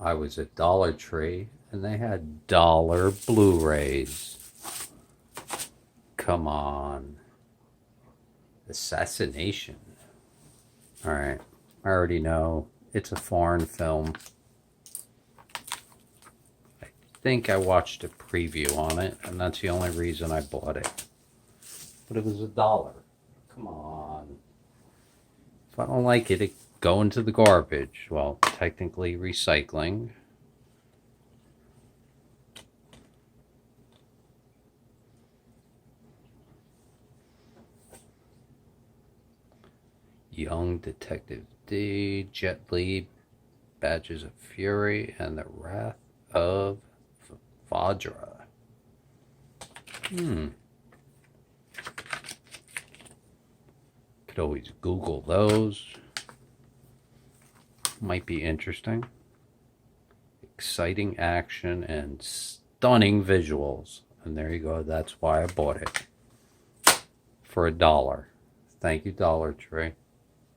I was at Dollar Tree and they had dollar Blu-rays. Come on. Assassination. Alright, I already know it's a foreign film. I think I watched a preview on it, and that's the only reason I bought it. But it was $1. Come on. If I don't like it, it go into the garbage. Well, technically recycling. Young Detective D, Jet Li, Badges of Fury, and the Wrath of Vajra. Could always Google those. Might be interesting. Exciting action and stunning visuals. And there you go. That's why I bought it. For $1. Thank you, Dollar Tree.